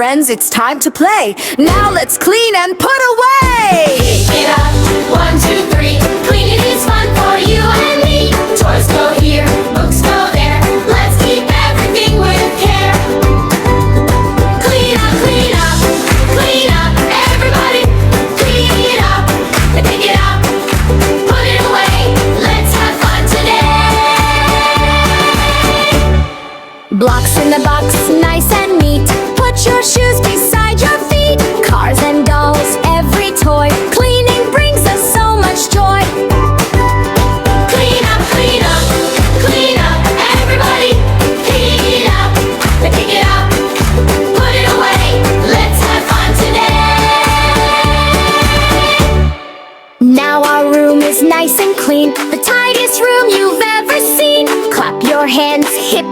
friends, it's time to play. Now let's clean and put away. Pick it up, 1, 2, 3. Cleaning is fun for you and me. Toys go here, books go there. Let's keep everything with care. Clean up, clean up, clean up. Everybody, clean it up. Pick it up, put it away. Let's have fun today. Blocks in the box, nice and neat. Put your shoes beside your feet. Cars and dolls, every toy. Cleaning brings us so much joy. Clean up, clean up, clean up. Everybody, clean it up. Pick it up, put it away. Let's have fun today. Now our room is nice and clean. The tidiest room you've ever seen. Clap your hands, hip